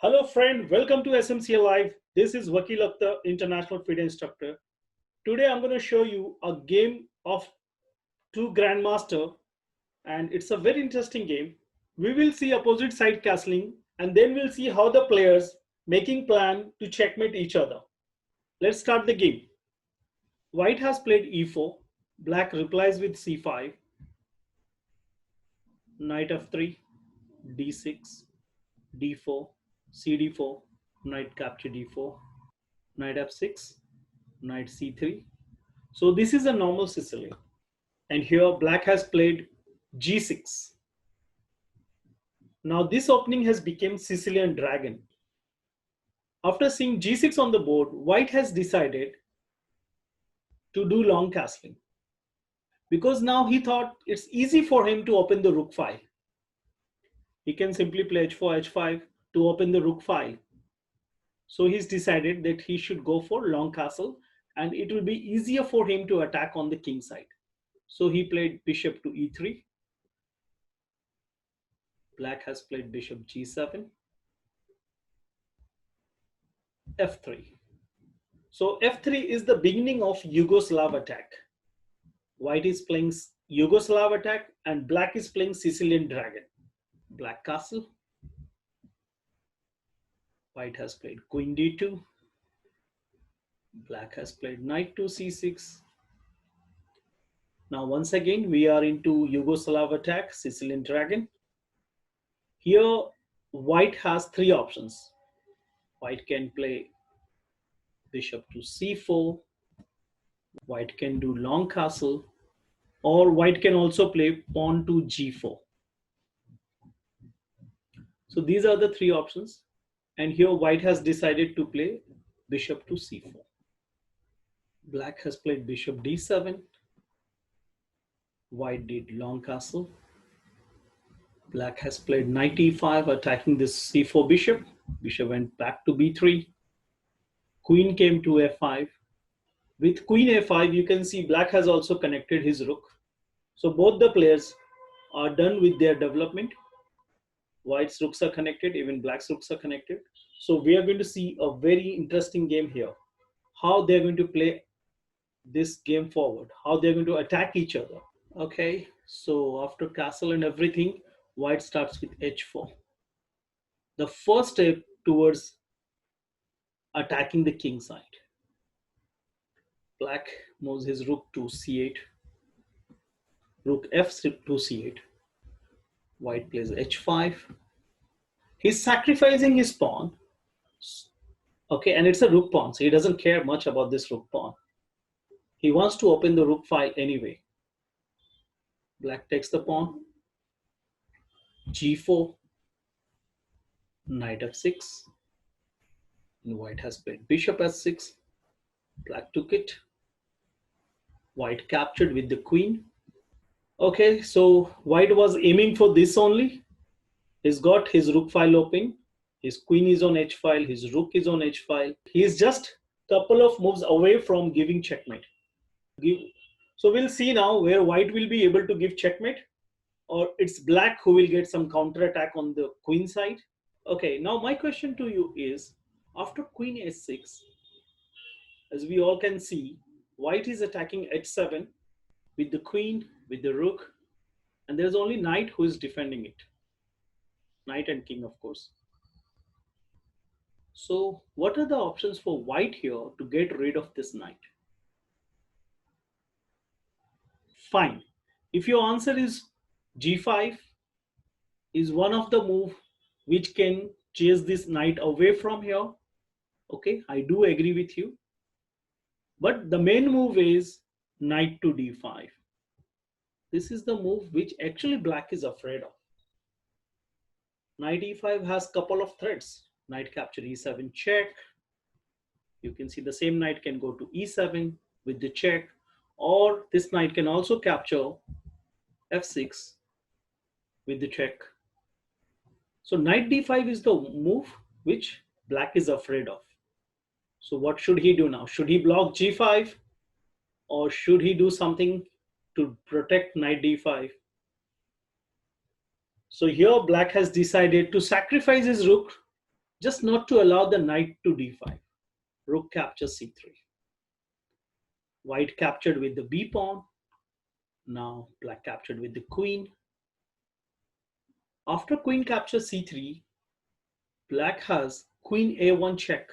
Hello friend, welcome to SMCA Live. This is Vakil Akhtar, International FIDE instructor. Today I'm going to show you a game of two grandmaster and it's a very interesting game. We will see opposite side castling and then we'll see how the players making plan to checkmate each other. Let's start the game. White has played e4, black replies with c5, knight f3, d6, d4, cd4, knight capture d4, knight f6, knight c3. So this is a normal Sicilian. And here black has played g6. Now this opening has become Sicilian dragon. After seeing g6 on the board, white has decided to do long castling. Because now he thought it's easy for him to open the rook file. He can simply play h4, h5 to open the rook file. So he's decided that he should go for long castle and it will be easier for him to attack on the king side. So he played bishop to e3. Black has played bishop g7, f3. So f3 is the beginning of Yugoslav attack. White is playing Yugoslav attack and black is playing Sicilian dragon. Black castle. White has played queen d2. Black has played knight to c6. Now once again we are into Yugoslav attack, Sicilian dragon. Here white has three options. White can play bishop to c4. White can do long castle, or white can also play pawn to g4. So these are the three options. And here white has decided to play bishop to c4. Black has played bishop d7. White did long castle. Black has played knight e5, attacking this c4 bishop. Bishop went back to b3. Queen came to f5. With queen a5, you can see black has also connected his rook. So both the players are done with their development. White's rooks are connected, even black's rooks are connected. So we are going to see a very interesting game here. How they're going to play this game forward, how they're going to attack each other. Okay, so after castle and everything, white starts with h4. The first step towards attacking the king side. Black moves his rook to c8. Rook f to c8. White plays h5. He's sacrificing his pawn. Okay, and it's a rook pawn, so he doesn't care much about this rook pawn. He wants to open the rook file anyway. Black takes the pawn. g4. Knight f6. And white has played bishop s6. Black took it. White captured with the queen. Okay, so white was aiming for this only. He's got his rook file open. His queen is on h file. His rook is on h file. He's just a couple of moves away from giving checkmate. So we'll see now where white will be able to give checkmate, or it's black who will get some counter attack on the queen side. Okay, now my question to you is, after queen h6, as we all can see, white is attacking h7 with the queen, with the rook, and there's only knight who is defending it. Knight and king, of course. So what are the options for white here to get rid of this knight? Fine. If your answer is g5 is one of the move which can chase this knight away from here, okay, I do agree with you. But the main move is knight to d5. This is the move which actually black is afraid of. Knight e5 has couple of threats. Knight capture e7 check. You can see the same knight can go to e7 with the check, or this knight can also capture f6 with the check. So knight d5 is the move which black is afraid of. So what should he do now? Should he block g5, or should he do something to protect knight d5? So here black has decided to sacrifice his rook just not to allow the knight to d5. Rook captures c3. White captured with the b pawn. Now black captured with the queen. After queen captures c3, black has queen a1 check.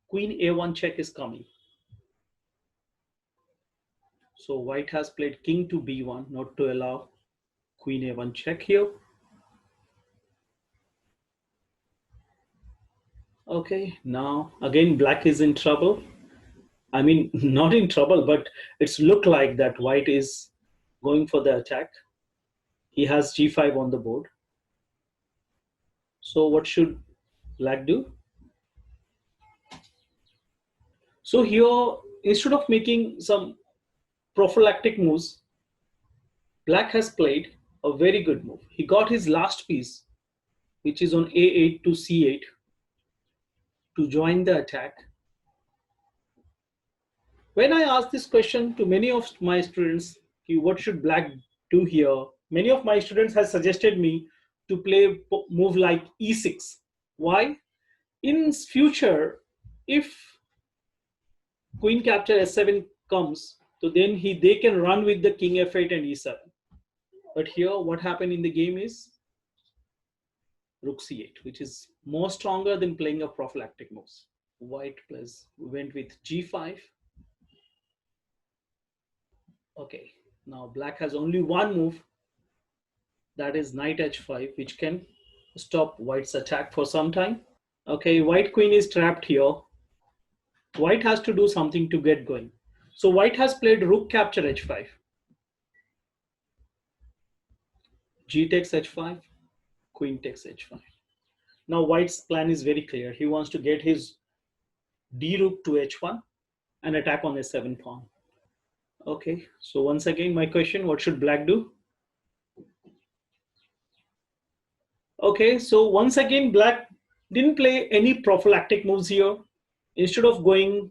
Queen a1 check is coming. So white has played king to b1, not to allow queen a1 check here. Okay, now again black is in trouble. I mean, not in trouble, but it's look like that white is going for the attack. He has g5 on the board. So what should black do? So here, instead of making some prophylactic moves, black has played a very good move. He got his last piece, which is on a8 to c8, to join the attack. When I ask this question to many of my students, what should black do here? Many of my students have suggested me to play move like e6. Why? In future, if queen capture s7 comes, so then they can run with the king f8 and e7. But here, what happened in the game is rook c8, which is more stronger than playing a prophylactic moves. White went with g5. Okay, now black has only one move, that is knight h5, which can stop white's attack for some time. Okay, white queen is trapped here. White has to do something to get going. So white has played rook capture h5. G takes h5, queen takes h5. Now white's plan is very clear. He wants to get his d rook to h1 and attack on s7 pawn. Okay, so once again, my question, what should black do? Okay, so once again, black didn't play any prophylactic moves here. Instead of going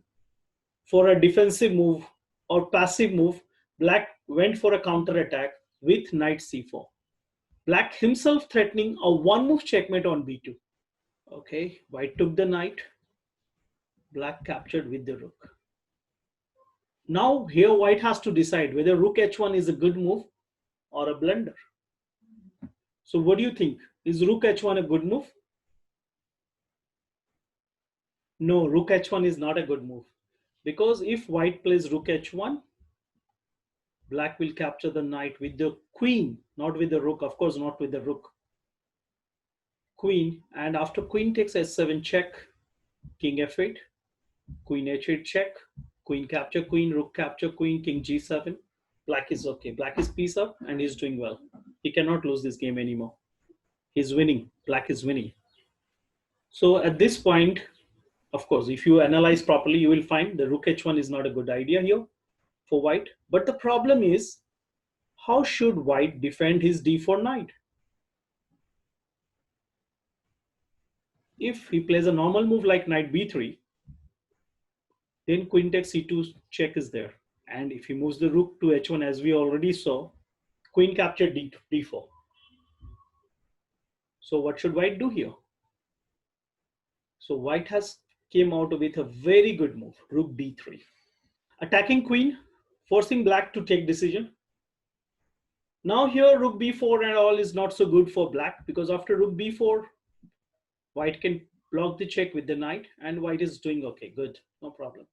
for a defensive move or passive move, black went for a counter attack with knight c4. Black himself threatening a one move checkmate on b2. Okay, white took the knight. Black captured with the rook. Now here white has to decide whether rook h1 is a good move or a blunder. So what do you think? Is rook h1 a good move? No, rook h1 is not a good move. Because if white plays rook h1, black will capture the knight with the queen, not with the rook. Of course, not with the rook. Queen, and after queen takes s7 check, king f8, queen h8 check, queen capture queen, rook capture queen, king g7. Black is okay. Black is piece up and he's doing well. He cannot lose this game anymore. He's winning. Black is winning. So at this point, of course, if you analyze properly, you will find the rook h1 is not a good idea here for white. But the problem is, how should white defend his d4 knight? If he plays a normal move like knight b3, then queen takes c2 check is there. And if he moves the rook to h1, as we already saw, queen captured d4. So what should white do here? So white has came out with a very good move, rook d3. Attacking queen, forcing black to take decision. Now here rook b4 and all is not so good for black, because after rook b4, white can block the check with the knight and white is doing okay, good, no problem.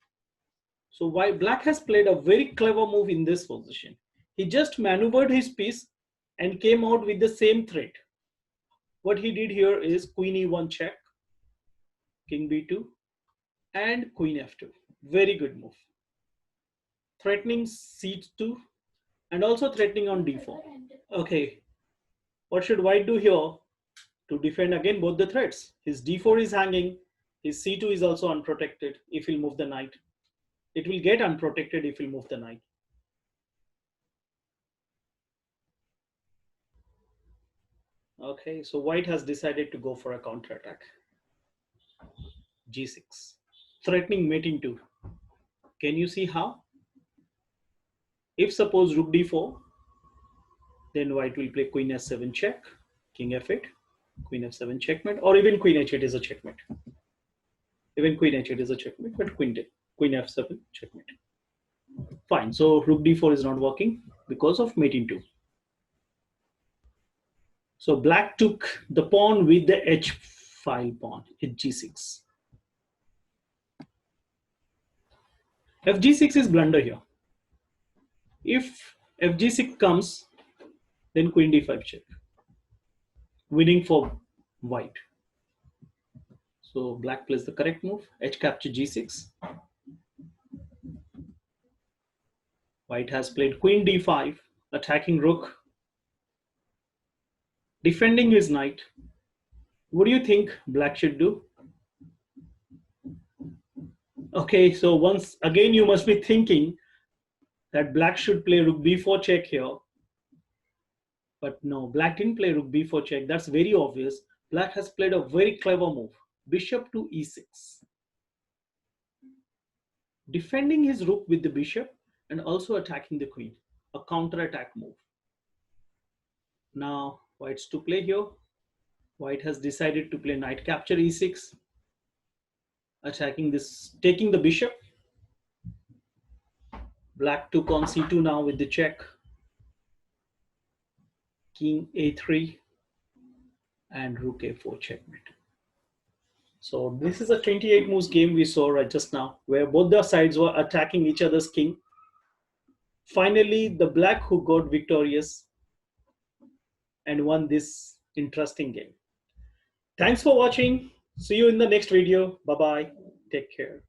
So black has played a very clever move in this position. He just maneuvered his piece and came out with the same threat. What he did here is queen e1 check, king b2, and queen f2. Very good move. Threatening c2 and also threatening on d4. Okay, what should white do here to defend again both the threats? His d4 is hanging, his c2 is also unprotected if he'll move the knight. It will get unprotected if he'll move the knight. Okay, so white has decided to go for a counter attack. g6, threatening mating 2. Can you see how? If suppose rook d4, then white will play queen s7 check, king f8. Queen f7 checkmate, or even queen h8 is a checkmate. Even queen h8 is a checkmate, but queen f7 checkmate. Fine. So rook d4 is not working because of mate in 2. So black took the pawn with the h file pawn, hg6. fg6 is blunder here. If fg6 comes, then queen d5 check, winning for white. So black plays the correct move, h capture g6. White has played queen d5, attacking rook, defending his knight. What do you think black should do? Okay, so once again you must be thinking that black should play rook b4 check here. But no, black didn't play rook b4 check. That's very obvious. Black has played a very clever move. Bishop to e6. Defending his rook with the bishop and also attacking the queen. A counter-attack move. Now, white's to play here. White has decided to play knight capture e6. Attacking this, taking the bishop. Black took on c2 now with the check. King a3 and rook a4 checkmate. So this is a 28 moves game we saw right just now, where both the sides were attacking each other's king. Finally, the black who got victorious and won this interesting game. Thanks for watching. See you in the next video. Bye-bye. Take care.